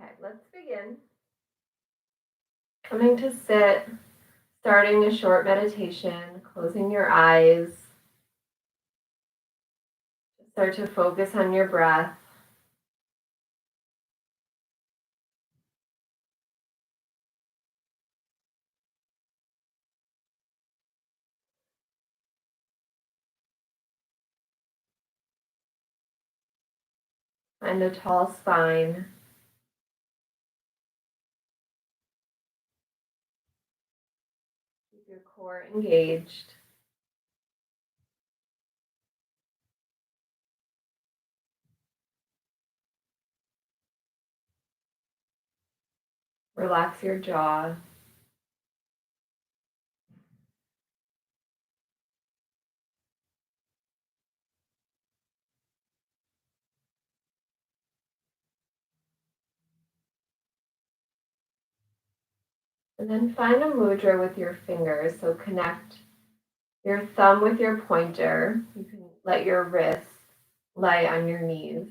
Okay, let's begin. Coming to sit, starting a short meditation, closing your eyes. Start to focus on your breath. Find a tall spine. Keep your core engaged. Relax your jaw. And then find a mudra with your fingers. So connect your thumb with your pointer. You can let your wrist lie on your knees.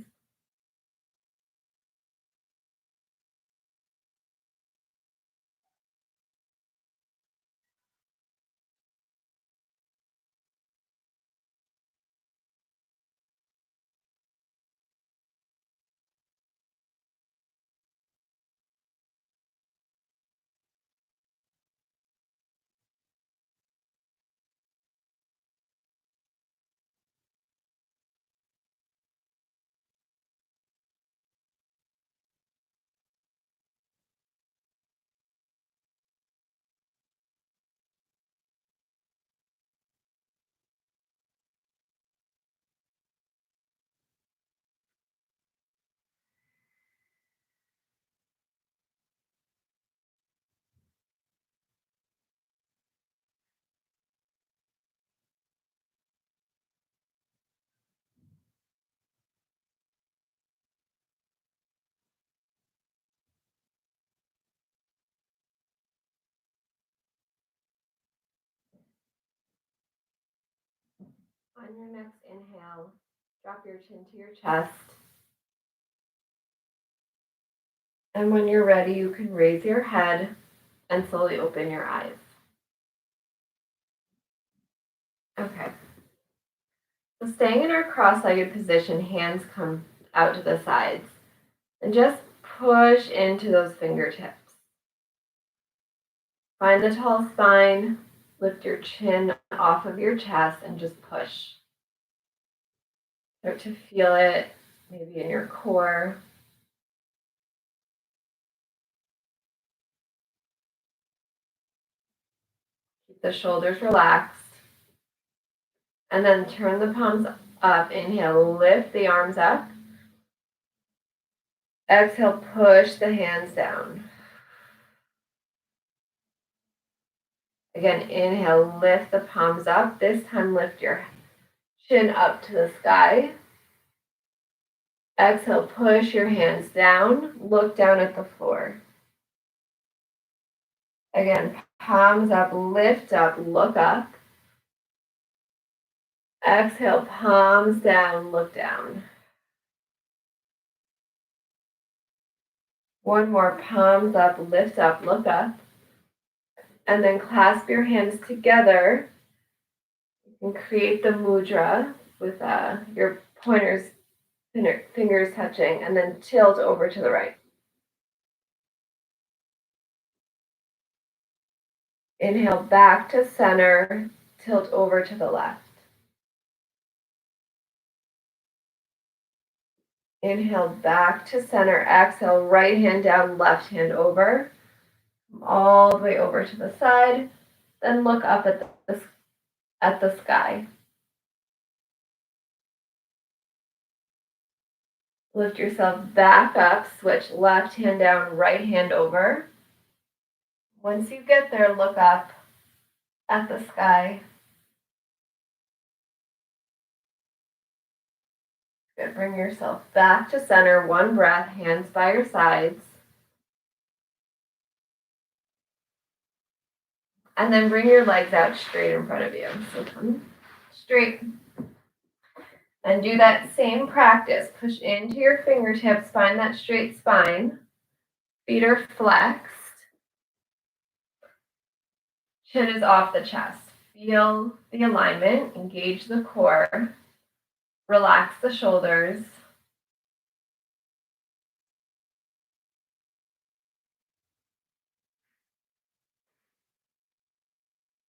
On your next inhale, drop your chin to your chest. And when you're ready, you can raise your head and slowly open your eyes. Okay. So staying in our cross-legged position, hands come out to the sides. And just push into those fingertips. Find the tall spine, lift your chin off of your chest and just push. Start to feel it maybe in your core. Keep the shoulders relaxed. And then turn the palms up. Inhale, lift the arms up. Exhale, push the hands down. Again, inhale, lift the palms up. This time, lift your chin up to the sky. Exhale, push your hands down. Look down at the floor. Again, palms up, lift up, look up. Exhale, palms down, look down. One more, palms up, lift up, look up. And then clasp your hands together. You can create the mudra with your pointers, fingers touching, and then tilt over to the right. Inhale back to center, tilt over to the left. Inhale back to center, exhale, right hand down, left hand over. All the way over to the side, then look up at the sky. Lift yourself back up, switch left hand down, right hand over. Once you get there, look up at the sky. Good. Bring yourself back to center, one breath, hands by your sides. And then bring your legs out straight in front of you. So come straight. And do that same practice. Push into your fingertips, find that straight spine. Feet are flexed. Chin is off the chest. Feel the alignment, engage the core, relax the shoulders.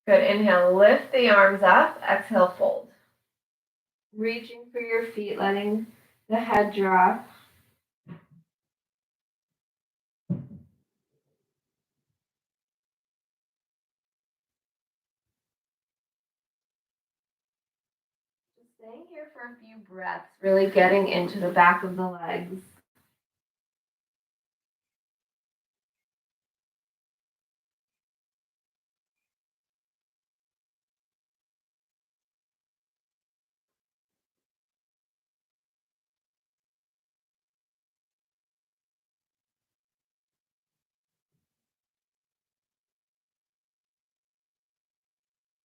Good. Inhale, lift the arms up. Exhale, fold. Reaching for your feet, letting the head drop. Just staying here for a few breaths, really getting into the back of the legs.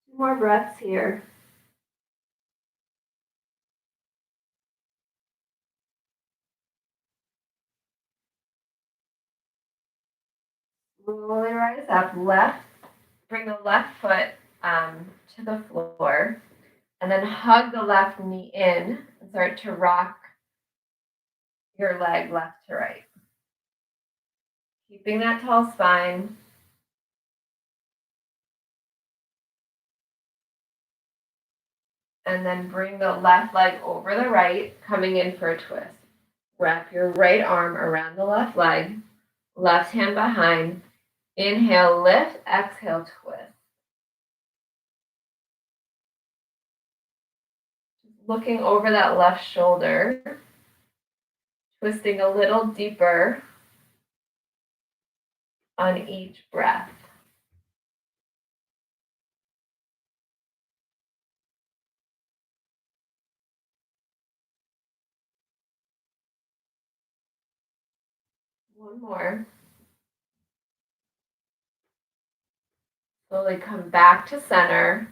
Two more breaths here. Slowly rise up. Bring the left foot to the floor, and then hug the left knee in and start to rock your leg left to right. Keeping that tall spine. And then bring the left leg over the right, coming in for a twist. Wrap your right arm around the left leg, left hand behind. Inhale, lift, exhale, twist. Looking over that left shoulder, twisting a little deeper on each breath. One more. Slowly come back to center.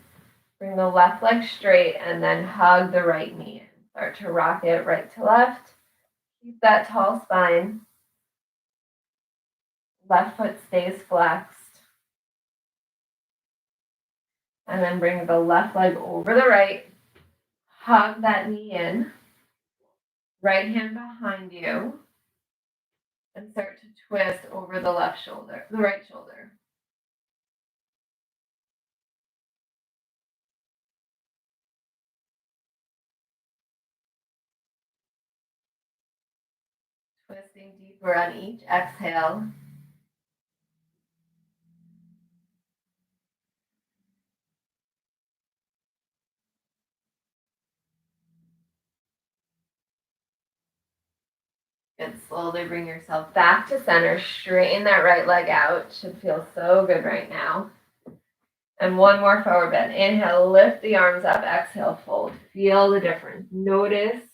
Bring the left leg straight and then hug the right knee in. Start to rock it right to left. Keep that tall spine. Left foot stays flexed. And then bring the left leg over the right. Hug that knee in. Right hand behind you. And start to twist over the right shoulder. Twisting deeper on each exhale. And slowly bring yourself back to center. Straighten that right leg out. Should feel so good right now. And one more forward bend. Inhale, lift the arms up. Exhale, fold. Feel the difference. Notice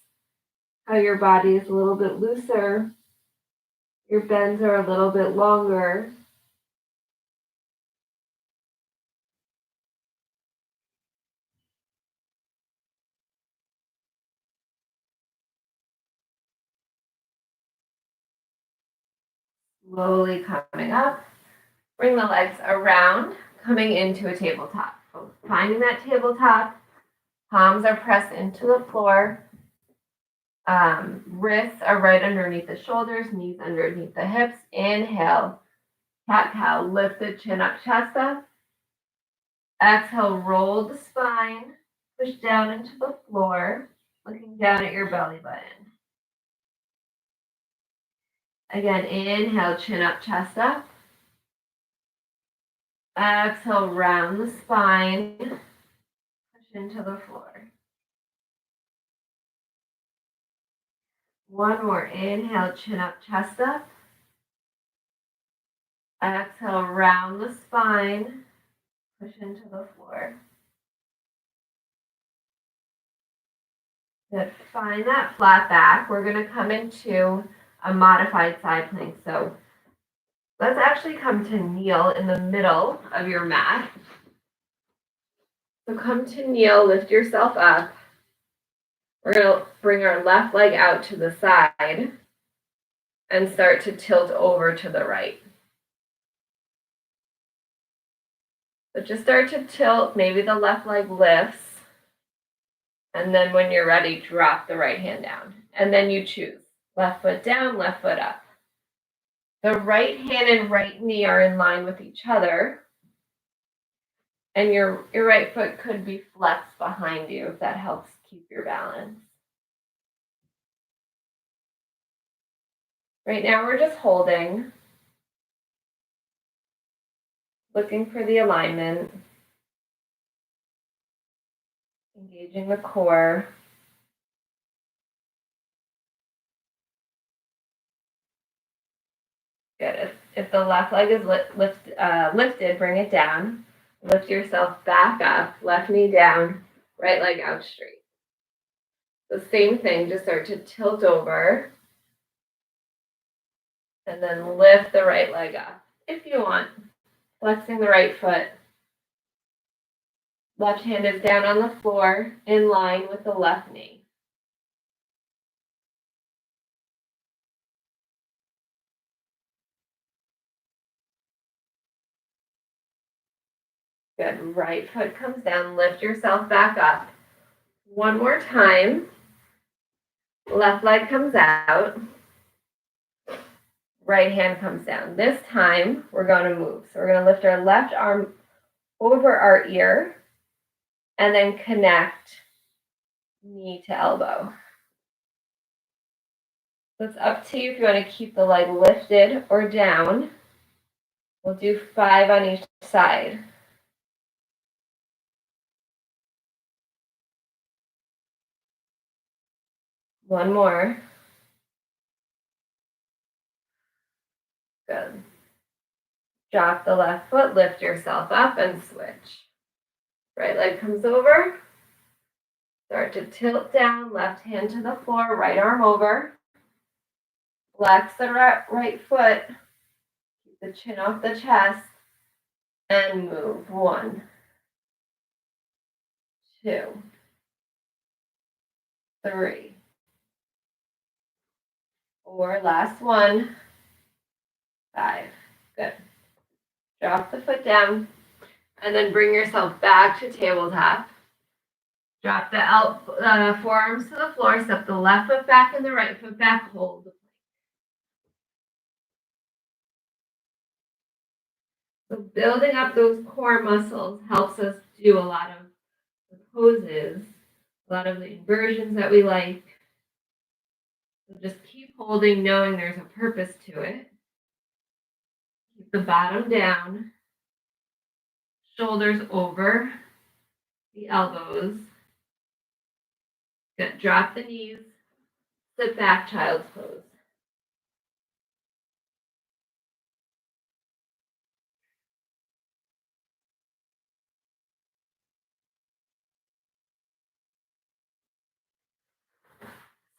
how your body is a little bit looser. Your bends are a little bit longer. Slowly coming up. Bring the legs around, coming into a tabletop. Finding that tabletop. Palms are pressed into the floor. Wrists are right underneath the shoulders, knees underneath the hips. Inhale, cat-cow, lift the chin up, chest up. Exhale, roll the spine, push down into the floor, looking down at your belly button. Again, inhale, chin up, chest up. Exhale, round the spine, push into the floor. One more, inhale, chin up, chest up. Exhale, round the spine, push into the floor. Good. Find that flat back. We're going to come into a modified side plank. So let's actually come to kneel in the middle of your mat. So come to kneel, lift yourself up. We're going to bring our left leg out to the side. and start to tilt over to the right. So just start to tilt, maybe the left leg lifts, and then when you're ready, drop the right hand down. And then you choose left foot down, left foot up. The right hand and right knee are in line with each other, and your right foot could be flexed behind you if that helps keep your balance. Right now we're just holding, looking for the alignment, engaging the core. Good. If the left leg is lifted, bring it down. Lift yourself back up, left knee down, right leg out straight. The same thing, just start to tilt over and then lift the right leg up. If you want, flexing the right foot. Left hand is down on the floor in line with the left knee. Good. Right foot comes down. Lift yourself back up. One more time. Left leg comes out. Right hand comes down. This time, we're going to move. So we're going to lift our left arm over our ear and then connect knee to elbow. So it's up to you if you want to keep the leg lifted or down. We'll do 5 on each side. One more. Good. Drop the left foot, lift yourself up and switch. Right leg comes over. Start to tilt down, left hand to the floor, right arm over. Flex the right foot. Keep the chin off the chest. And move. 1, 2, 3, 4. Last one. 5. Good. Drop the foot down. And then bring yourself back to tabletop. Drop the forearms to the floor. Step the left foot back and the right foot back. Hold the plank. So building up those core muscles helps us do a lot of the poses, a lot of the inversions that we like. So just keep holding, knowing there's a purpose to it. Keep the bottom down. Shoulders over the elbows. Good. Drop the knees. Sit back, child's pose.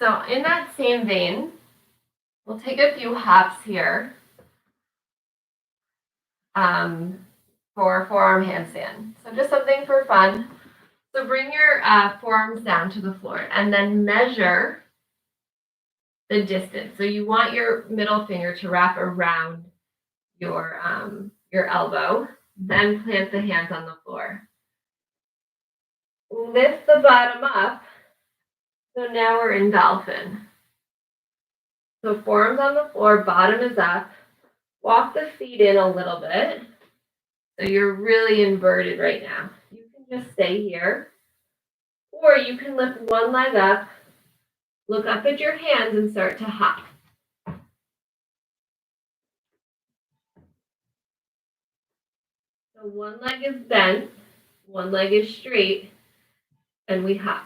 So in that same vein, we'll take a few hops here for forearm handstand. So just something for fun. So bring your forearms down to the floor and then measure the distance. So you want your middle finger to wrap around your elbow, then plant the hands on the floor. Lift the bottom up. So now we're in dolphin. So forearms on the floor, bottom is up. Walk the feet in a little bit. So you're really inverted right now. You can just stay here. Or you can lift one leg up, look up at your hands and start to hop. So one leg is bent, one leg is straight, and we hop.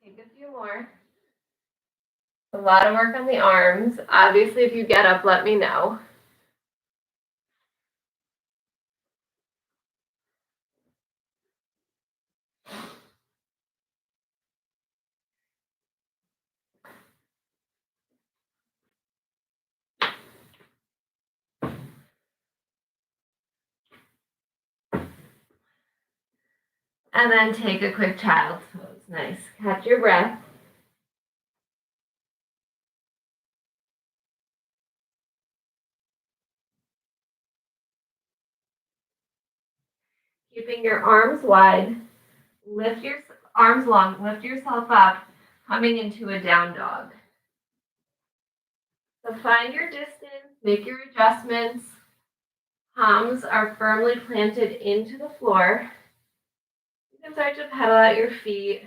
Take a few more. A lot of work on the arms. Obviously, if you get up, let me know. And then take a quick child's pose. Nice. Catch your breath. Keeping your arms wide. Lift your arms long. Lift yourself up, coming into a down dog. So find your distance. Make your adjustments. Palms are firmly planted into the floor. You can start to pedal out your feet.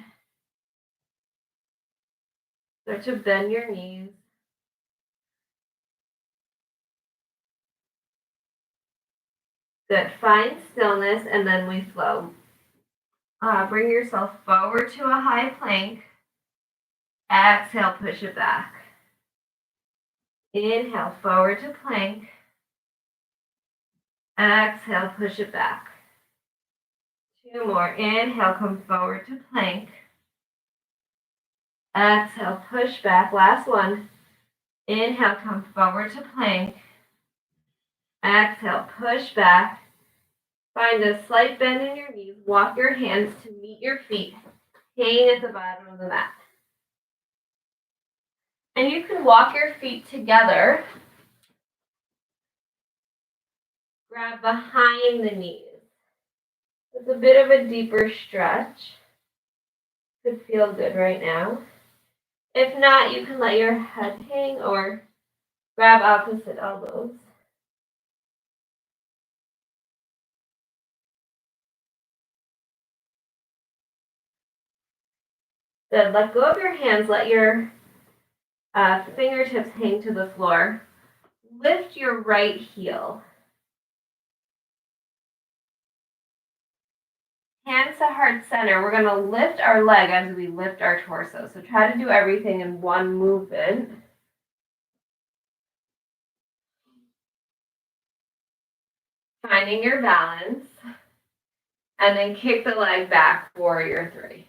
Start to bend your knees. Good. Find stillness, and then we flow. Bring yourself forward to a high plank. Exhale, push it back. Inhale, forward to plank. Exhale, push it back. 2 more. Inhale, come forward to plank. Exhale, push back. Last one. Inhale, come forward to plank. Exhale, push back. Find a slight bend in your knees. Walk your hands to meet your feet, hanging at the bottom of the mat. And you can walk your feet together. Grab behind the knees. It's a bit of a deeper stretch. Could feel good right now. If not, you can let your head hang or grab opposite elbows. Good. Let go of your hands. Let your fingertips hang to the floor. Lift your right heel. Hands to heart center. We're going to lift our leg as we lift our torso. So try to do everything in one movement. Finding your balance. And then kick the leg back, warrior 3.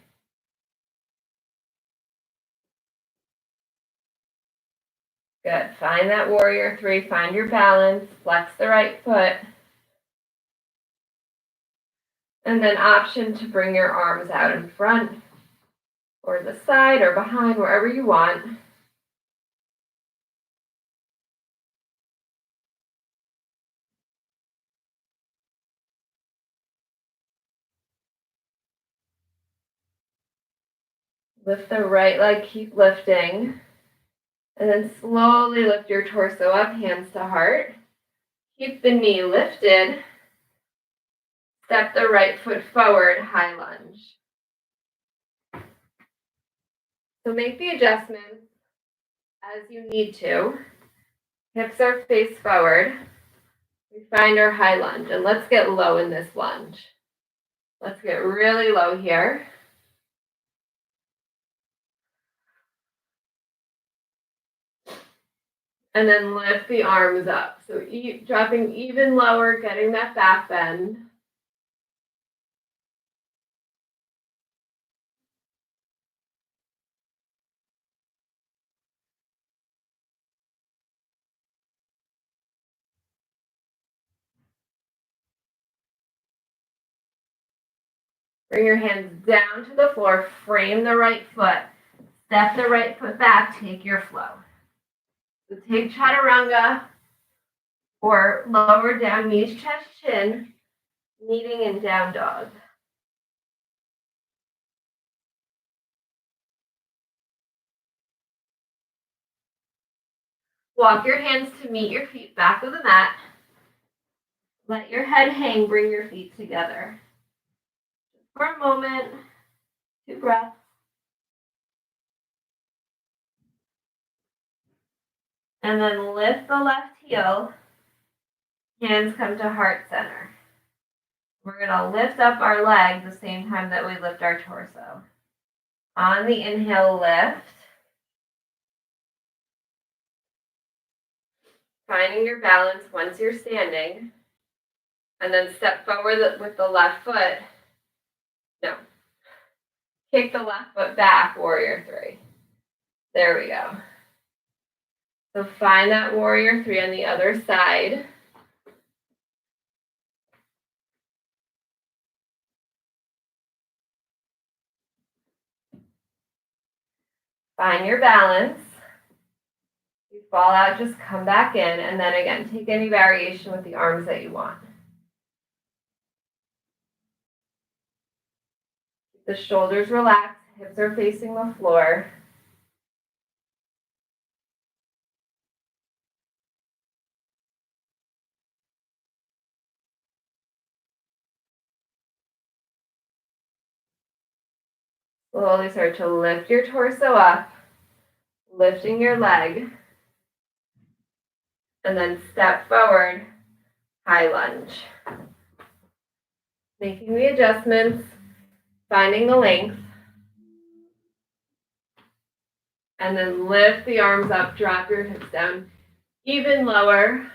Good. Find that warrior 3. Find your balance. Flex the right foot. And then option to bring your arms out in front or the side or behind, wherever you want. Lift the right leg, keep lifting. And then slowly lift your torso up, hands to heart. Keep the knee lifted. Step the right foot forward, high lunge. So make the adjustments as you need to. Hips are face forward. We find our high lunge, and let's get low in this lunge. Let's get really low here. And then lift the arms up. So dropping even lower, getting that back bend. Bring your hands down to the floor, frame the right foot, step the right foot back, take your flow. So take chaturanga or lower down, knees, chest, chin, kneading in down dog. Walk your hands to meet your feet back of the mat. Let your head hang, bring your feet together. For a moment, 2 breaths. And then lift the left heel. Hands come to heart center. We're going to lift up our leg the same time that we lift our torso. On the inhale, lift. Finding your balance once you're standing. And then step forward with the left foot. No. Kick the left foot back, warrior 3. There we go. So find that warrior 3 on the other side. Find your balance. If you fall out, just come back in, and then again, take any variation with the arms that you want. Keep the shoulders relaxed, hips are facing the floor. Slowly start to lift your torso up, lifting your leg, and then step forward, high lunge. Making the adjustments, finding the length, and then lift the arms up, drop your hips down even lower.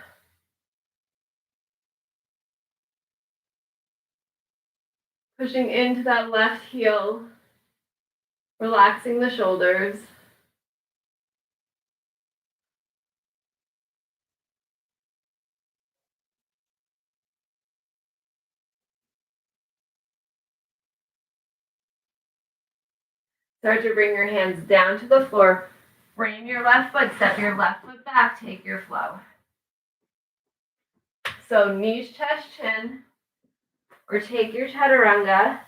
Pushing into that left heel, relaxing the shoulders. Start to bring your hands down to the floor. Frame your left foot, step your left foot back, take your flow. So knees, chest, chin, or take your chaturanga,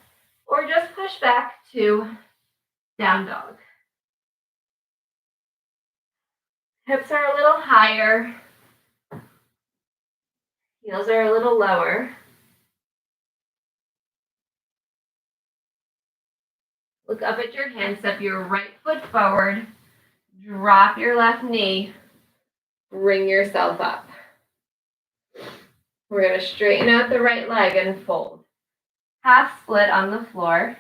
or just push back to down dog. Hips are a little higher, heels are a little lower. Look up at your hands, step your right foot forward, drop your left knee, bring yourself up. We're going to straighten out the right leg and fold. Half split on the floor.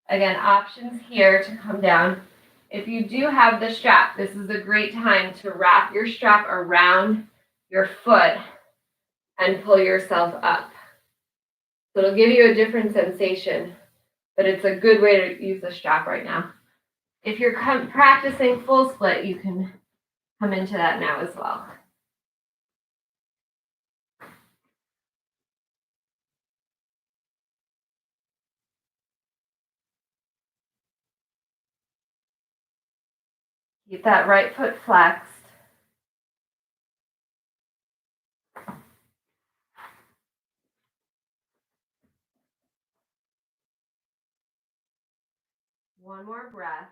Again, options here to come down. If you do have the strap, this is a great time to wrap your strap around your foot and pull yourself up. So it'll give you a different sensation, but it's a good way to use the strap right now. If you're practicing full split, you can come into that now as well. Keep that right foot flexed. One more breath.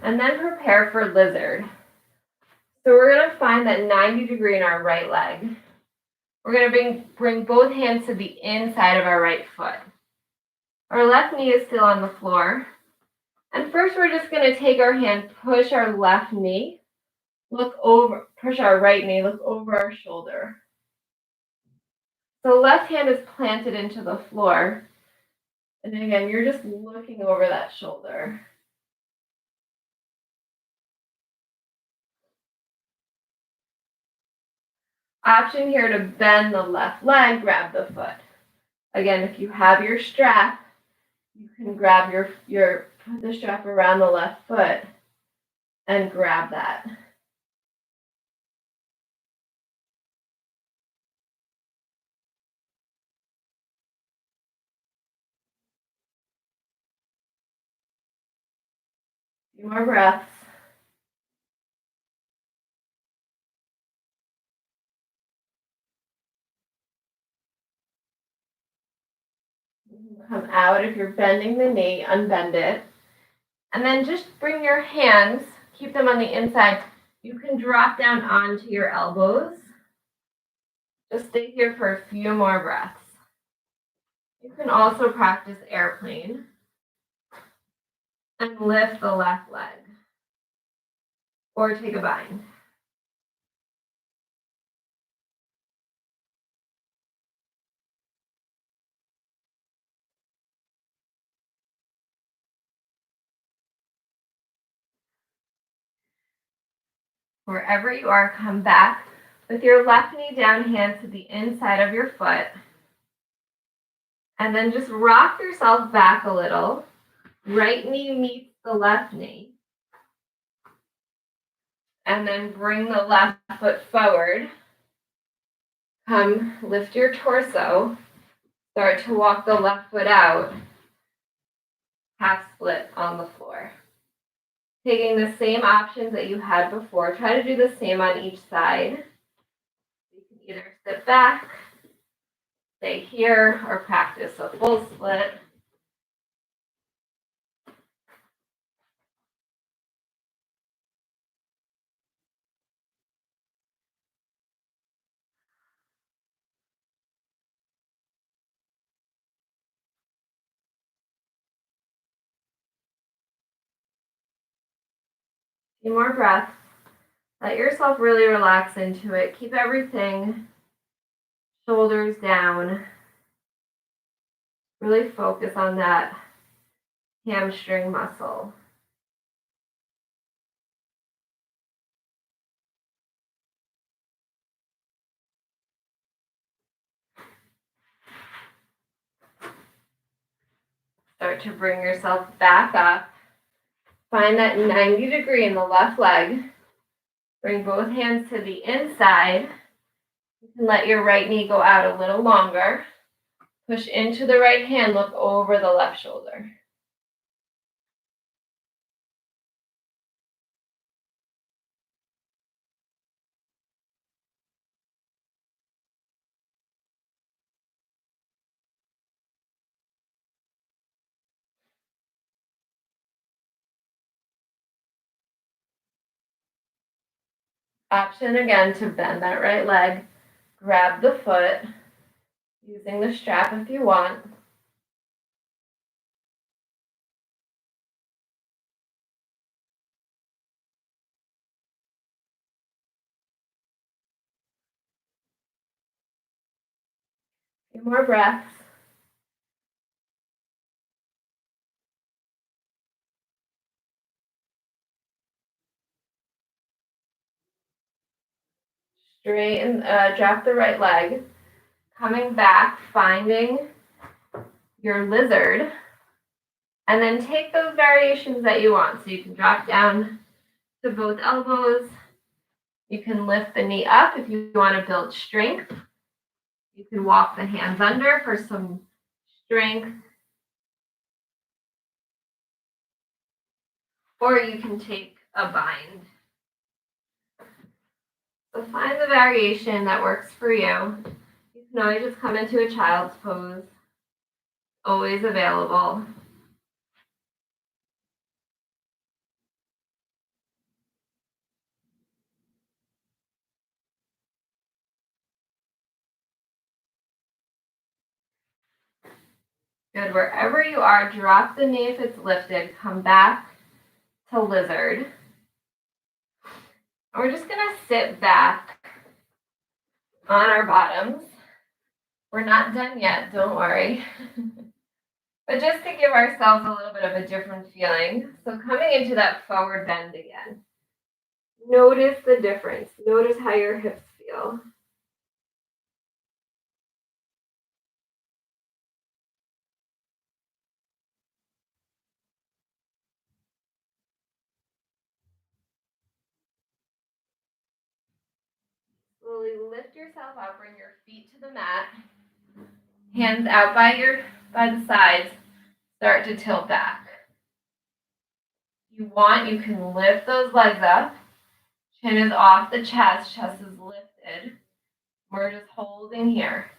And then prepare for lizard. So we're going to find that 90 degree in our right leg. We're going to bring both hands to the inside of our right foot. Our left knee is still on the floor. And first we're just going to take our hand, push our left knee, look over, push our right knee, look over our shoulder. So left hand is planted into the floor. And again, you're just looking over that shoulder. Option here to bend the left leg, grab the foot. Again, if you have your strap, you can grab put the strap around the left foot and grab that. A few more breaths. Come out. If you're bending the knee, unbend it. And then just bring your hands, keep them on the inside. You can drop down onto your elbows. Just stay here for a few more breaths. You can also practice airplane and lift the left leg or take a bind. Wherever you are, come back with your left knee down, hands to the inside of your foot. And then just rock yourself back a little. Right knee meets the left knee. And then bring the left foot forward. Come, lift your torso. Start to walk the left foot out. half split on the floor. Taking the same options that you had before, try to do the same on each side. You can either sit back, stay here, or practice a full split. A few more breaths. Let yourself really relax into it. Keep everything shoulders down. Really focus on that hamstring muscle. Start to bring yourself back up. Find that 90 degree in the left leg. Bring both hands to the inside. You can let your right knee go out a little longer. Push into the right hand, look over the left shoulder. Option again to bend that right leg. Grab the foot, using the strap if you want. A few more breaths. Straighten, drop the right leg. Coming back, finding your lizard. And then take those variations that you want. So you can drop down to both elbows. You can lift the knee up if you want to build strength. You can walk the hands under for some strength. Or you can take a bind. So find the variation that works for you. You can always just come into a child's pose. Always available. Good. Wherever you are, drop the knee if it's lifted. Come back to lizard. And we're just going to sit back on our bottoms. We're not done yet, don't worry. But just to give ourselves a little bit of a different feeling. So coming into that forward bend again. Notice the difference. Notice how your hips feel. Slowly lift yourself up, bring your feet to the mat. Hands out by the sides. Start to tilt back. If you want, you can lift those legs up. Chin is off the chest. Chest is lifted. We're just holding here.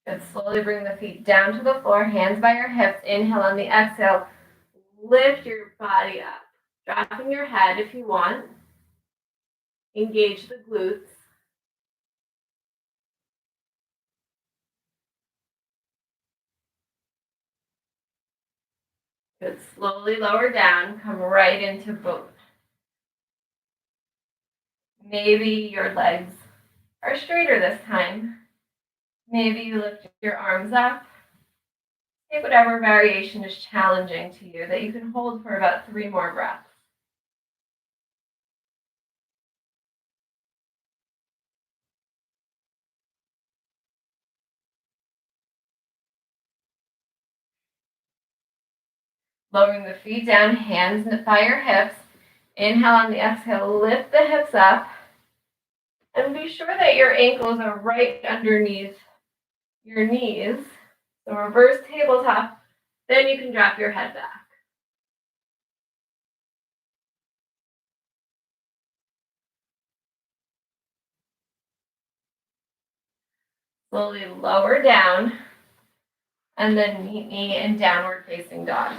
Good. Slowly bring the feet down to the floor. Hands by your hips. Inhale on the exhale. Lift your body up. Dropping your head if you want. Engage the glutes. Good. Slowly lower down. Come right into boat. Maybe your legs are straighter this time. Maybe you lift your arms up. Take whatever variation is challenging to you that you can hold for about 3 more breaths. Lowering the feet down, hands by your hips. Inhale on the exhale, lift the hips up. And be sure that your ankles are right underneath your knees. So reverse tabletop, then you can drop your head back. Slowly lower down, and then meet me in downward facing dog.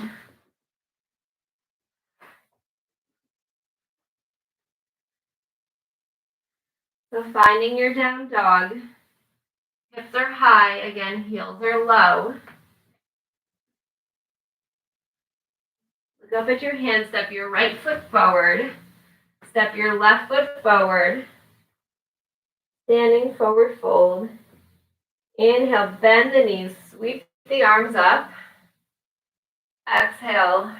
So finding your down dog, hips are high, again, heels are low. Look up at your hand, step your right foot forward, step your left foot forward, standing forward fold. Inhale, bend the knees, sweep the arms up. Exhale,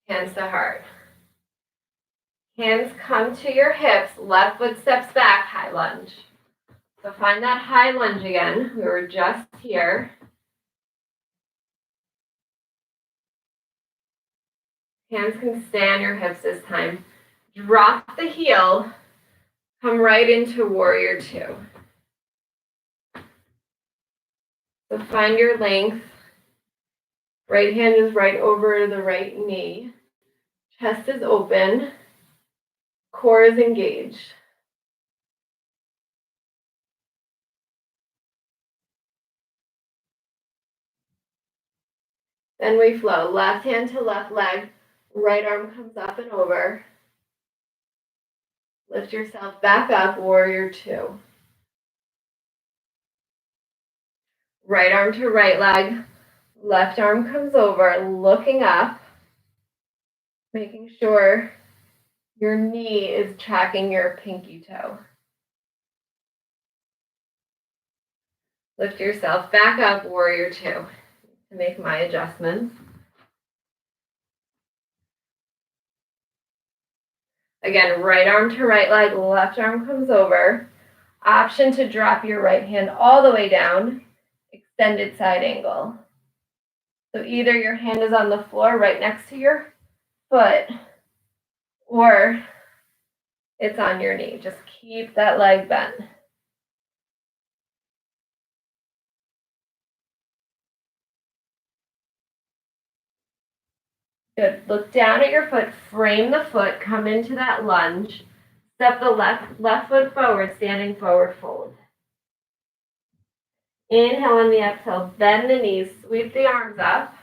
hands to heart. Hands come to your hips, left foot steps back, high lunge. So find that high lunge again. We were just here. Hands can stay on your hips this time. Drop the heel, come right into warrior two. So find your length. Right hand is right over the right knee. Chest is open. Core is engaged. Then we flow. Left hand to left leg. Right arm comes up and over. Lift yourself back up, warrior two. Right arm to right leg. Left arm comes over, looking up, making sure your knee is tracking your pinky toe. Lift yourself back up, warrior two. To make my adjustments. Again, right arm to right leg, left arm comes over. Option to drop your right hand all the way down, extended side angle. So either your hand is on the floor right next to your foot, or it's on your knee. Just keep that leg bent. Good. Look down at your foot, frame the foot, come into that lunge. Step the left foot forward, standing forward fold. Inhale on the exhale, bend the knees, sweep the arms up.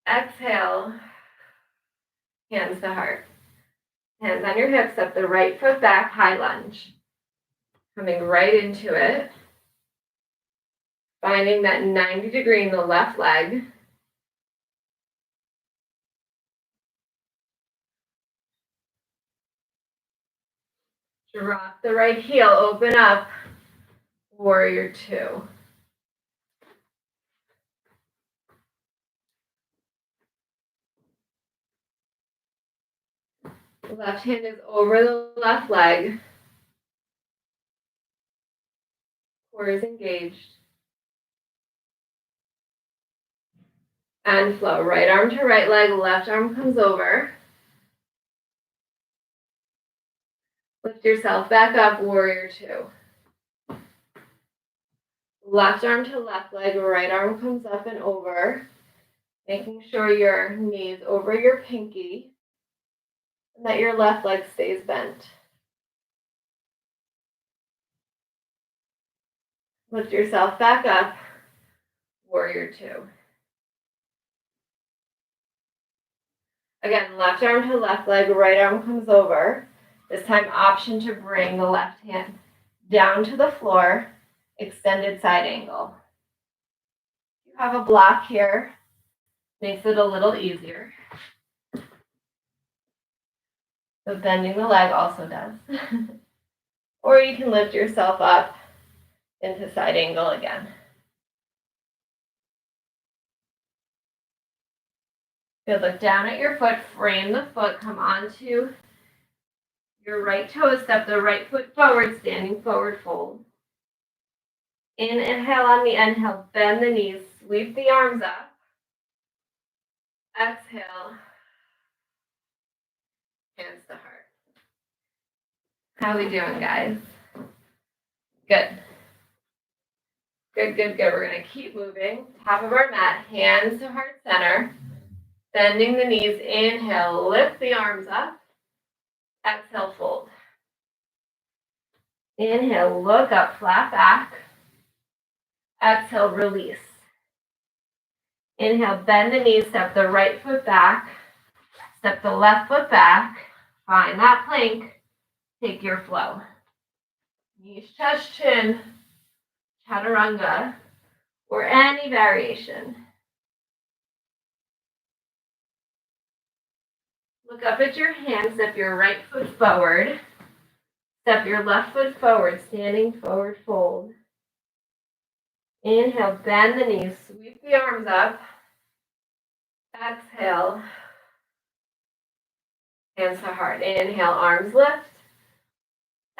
Exhale, hands to heart. Hands on your hips, step the right foot back, high lunge. Coming right into it. Finding that 90-degree in the left leg. Drop the right heel, open up, warrior two. Left hand is over the left leg. Core is engaged. And flow. Right arm to right leg, left arm comes over. Lift yourself back up, warrior two. Left arm to left leg, right arm comes up and over. Making sure your knee is over your pinky and that your left leg stays bent. Lift yourself back up, warrior two. Again, left arm to left leg, right arm comes over. This time, option to bring the left hand down to the floor, extended side angle. You have a block here, makes it a little easier. So bending the leg also does. Or you can lift yourself up into side angle again. Good, look down at your foot, frame the foot, come onto your right toe, step the right foot forward, standing forward fold. Inhale on the inhale, bend the knees, sweep the arms up. Exhale, hands to heart. How we doing, guys? Good. Good, good, good. We're going to keep moving. Top of our mat, hands to heart center. Bending the knees. Inhale, lift the arms up. Exhale, fold. Inhale, look up, flat back. Exhale, release. Inhale, bend the knees, step the right foot back. Step the left foot back. Find that plank. Take your flow. Knees, chest, chin, chaturanga, or any variation. Look up at your hands, step your right foot forward. Step your left foot forward, standing forward fold. Inhale, bend the knees, sweep the arms up. Exhale, hands to heart. Inhale, arms lift.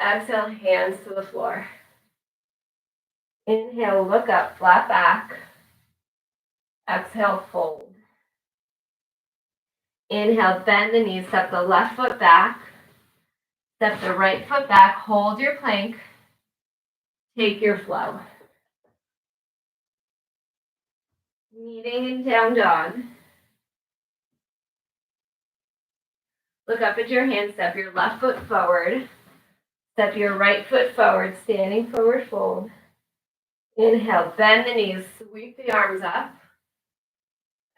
Exhale, hands to the floor. Inhale, look up, flat back. Exhale, fold. Inhale, bend the knees, step the left foot back. Step the right foot back, hold your plank. Take your flow. Meeting in down dog. Look up at your hands, step your left foot forward. Step your right foot forward, standing forward fold. Inhale, bend the knees, sweep the arms up.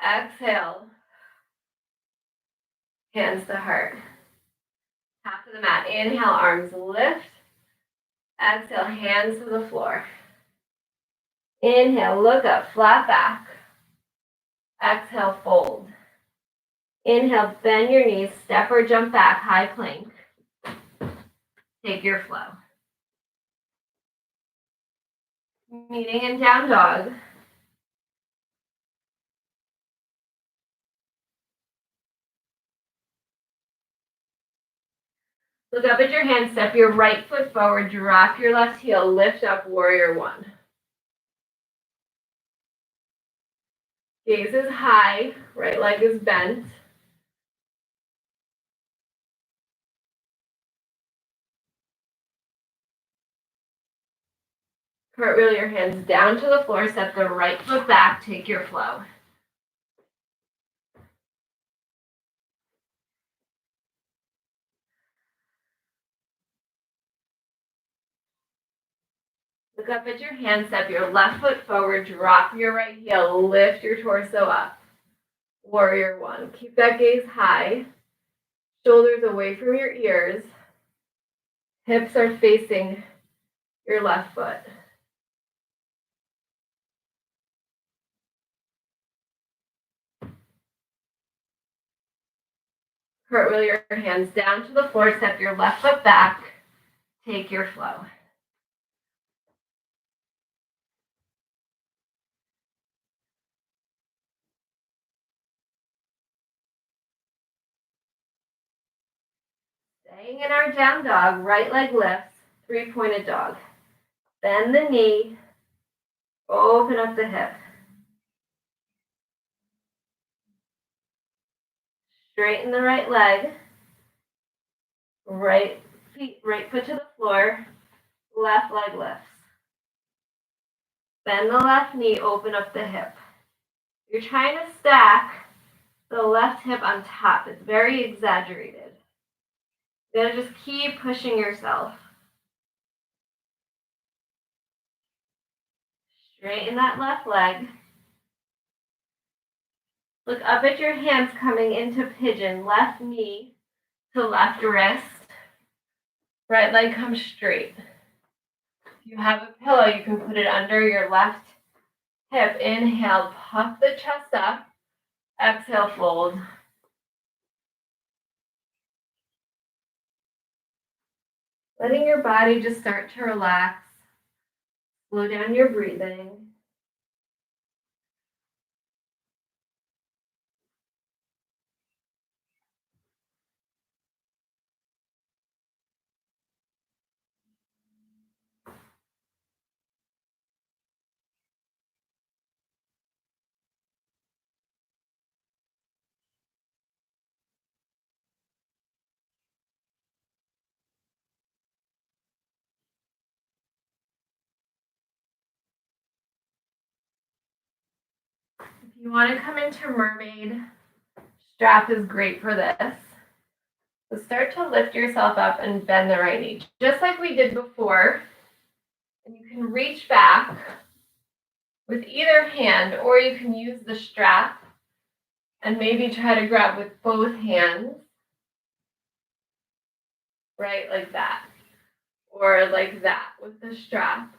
Exhale, hands to heart. Top of the mat. Inhale, arms lift. Exhale, hands to the floor. Inhale, look up, flat back. Exhale, fold. Inhale, bend your knees, step or jump back, high plank. Take your flow. Meeting in down dog. Look up at your hands, step your right foot forward, drop your left heel, lift up, warrior one. Gaze is high, right leg is bent. Cartwheel your hands down to the floor, step the right foot back, take your flow. Look up at your hands, step your left foot forward, drop your right heel, lift your torso up. Warrior one. Keep that gaze high, shoulders away from your ears, hips are facing your left foot. Cartwheel your hands down to the floor, step your left foot back, take your flow. Staying in our down dog, right leg lifts, three-pointed dog. Bend the knee, open up the hip. Straighten the right leg, right foot to the floor, left leg lifts. Bend the left knee, open up the hip. You're trying to stack the left hip on top. It's very exaggerated. You gotta just keep pushing yourself. Straighten that left leg. Look up at your hands coming into pigeon. Left knee to left wrist. Right leg comes straight. If you have a pillow, you can put it under your left hip. Inhale, puff the chest up. Exhale, fold. Letting your body just start to relax. Slow down your breathing. You want to come into mermaid. Strap is great for this. So start to lift yourself up and bend the right knee, just like we did before. And you can reach back with either hand, or you can use the strap and maybe try to grab with both hands, right, like that, or like that with the strap.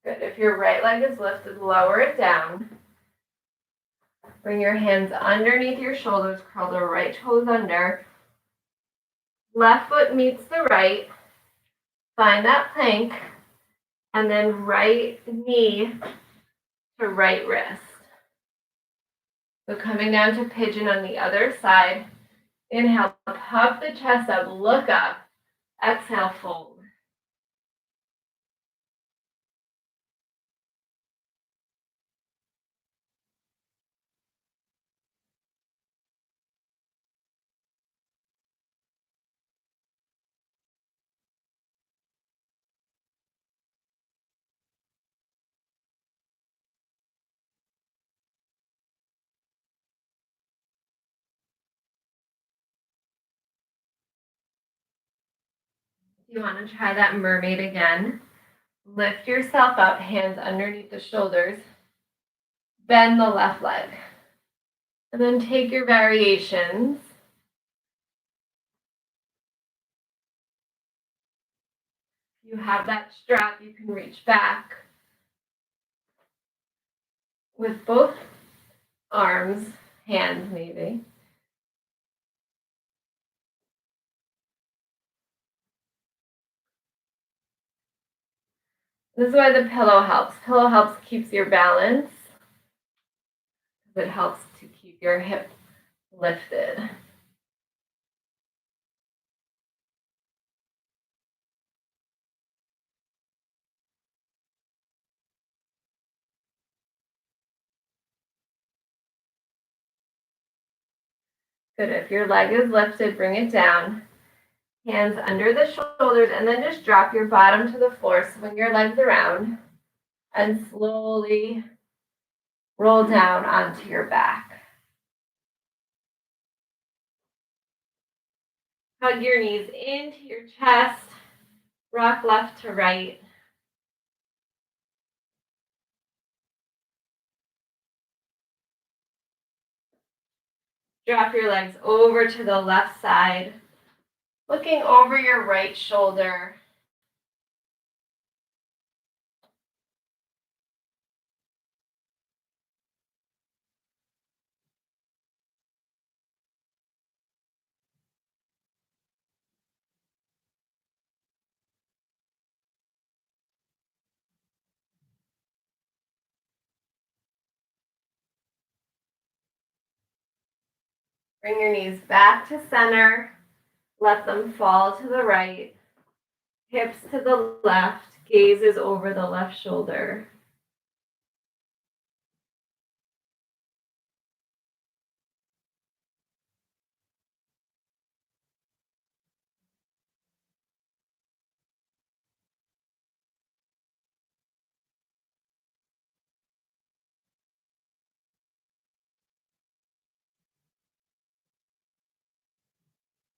Good. If your right leg is lifted, lower it down. Bring your hands underneath your shoulders, curl the right toes under. Left foot meets the right. Find that plank. And then right knee to right wrist. So coming down to pigeon on the other side. Inhale, puff the chest up, look up. Exhale, fold. You want to try that mermaid again. Lift yourself up, hands underneath the shoulders. Bend the left leg. And then take your variations. You have that strap, you can reach back with both arms, hands maybe. This is why the pillow helps. Pillow helps keeps your balance. It helps to keep your hip lifted. Good. If your leg is lifted, bring it down. Hands under the shoulders, and then just drop your bottom to the floor. Swing your legs around and slowly roll down onto your back. Hug your knees into your chest. Rock left to right. Drop your legs over to the left side, looking over your right shoulder. Bring your knees back to center. Let them fall to the right. Hips to the left. Gaze is over the left shoulder.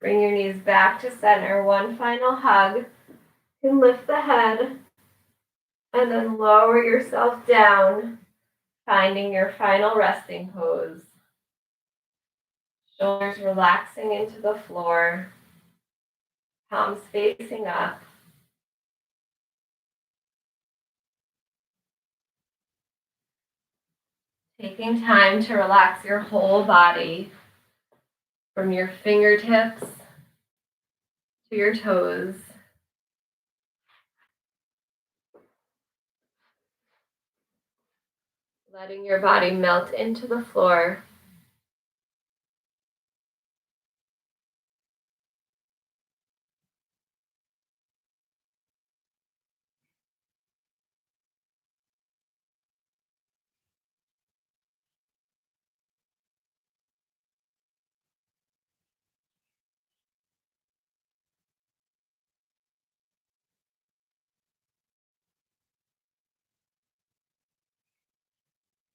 Bring your knees back to center. One final hug. You can lift the head and then lower yourself down, finding your final resting pose. Shoulders relaxing into the floor, palms facing up. Taking time to relax your whole body from your fingertips to your toes. Letting your body melt into the floor.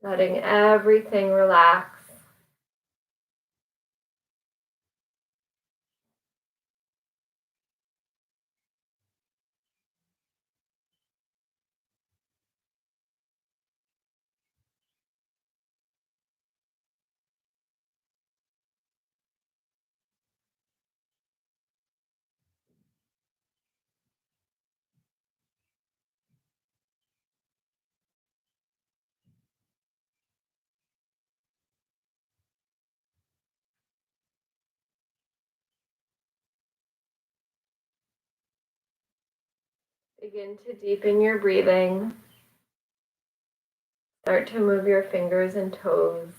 letting everything relax. Begin to deepen your breathing. Start to move your fingers and toes.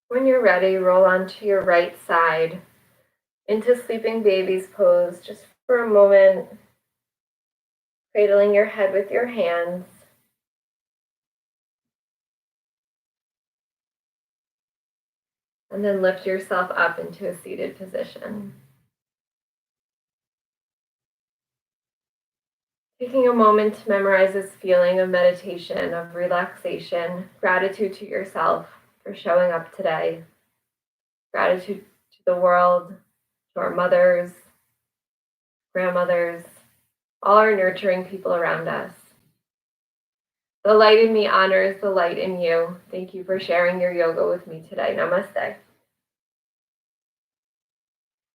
When you're ready, roll onto your right side into sleeping baby's pose just for a moment, cradling your head with your hands. And then lift yourself up into a seated position. Taking a moment to memorize this feeling of meditation, of relaxation, gratitude to yourself for showing up today, gratitude to the world, to our mothers, grandmothers, all our nurturing people around us. The light in me honors the light in you. Thank you for sharing your yoga with me today. Namaste.